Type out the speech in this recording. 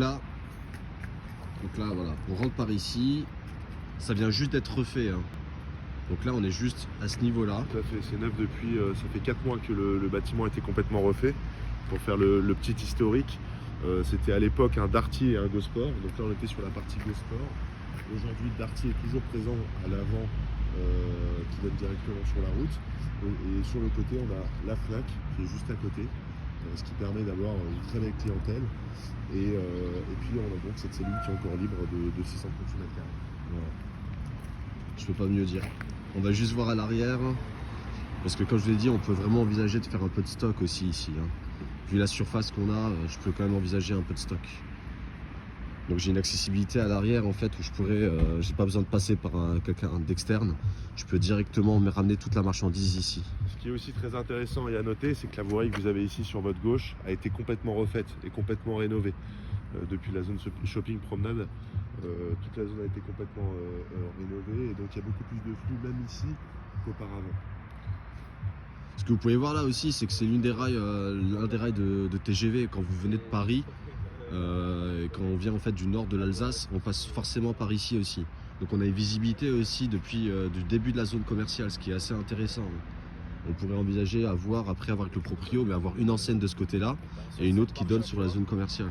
Là, donc là, voilà, on rentre par ici. Ça vient juste d'être refait, hein. Donc là, on est juste à ce niveau-là. Tout à fait, c'est neuf depuis, ça fait 4 mois que le bâtiment a été complètement refait. Pour faire le petit historique, c'était à l'époque un Darty et un Gosport. Donc là, on était sur la partie Gosport. Aujourd'hui, le Darty est toujours présent à l'avant, qui donne directement sur la route. Et sur le côté, on a la Fnac qui est juste à côté, ce qui permet d'avoir une très belle clientèle. Et puis, on a donc cette cellule qui est encore libre de 630 mètres carrés. Voilà. Je peux pas mieux dire. On va juste voir à l'arrière. Parce que comme je vous l'ai dit, on peut vraiment envisager de faire un peu de stock aussi ici, hein. Vu la surface qu'on a, je peux quand même envisager un peu de stock. Donc j'ai une accessibilité à l'arrière en fait où je pourrais, j'ai pas besoin de passer par quelqu'un d'externe. Je peux directement me ramener toute la marchandise ici. Ce qui est aussi très intéressant et à noter, c'est que la voirie que vous avez ici sur votre gauche a été complètement refaite et complètement rénovée. Depuis la zone shopping promenade, toute la zone a été complètement rénovée et donc il y a beaucoup plus de flux même ici qu'auparavant. Ce que vous pouvez voir là aussi, c'est que c'est l'un des rails de TGV. Quand vous venez de Paris, et quand on vient en fait du nord de l'Alsace, on passe forcément par ici aussi. Donc on a une visibilité aussi depuis du début de la zone commerciale, ce qui est assez intéressant. On pourrait envisager à voir après avoir avec le proprio, mais avoir une enseigne de ce côté-là et une autre qui donne sur la zone commerciale.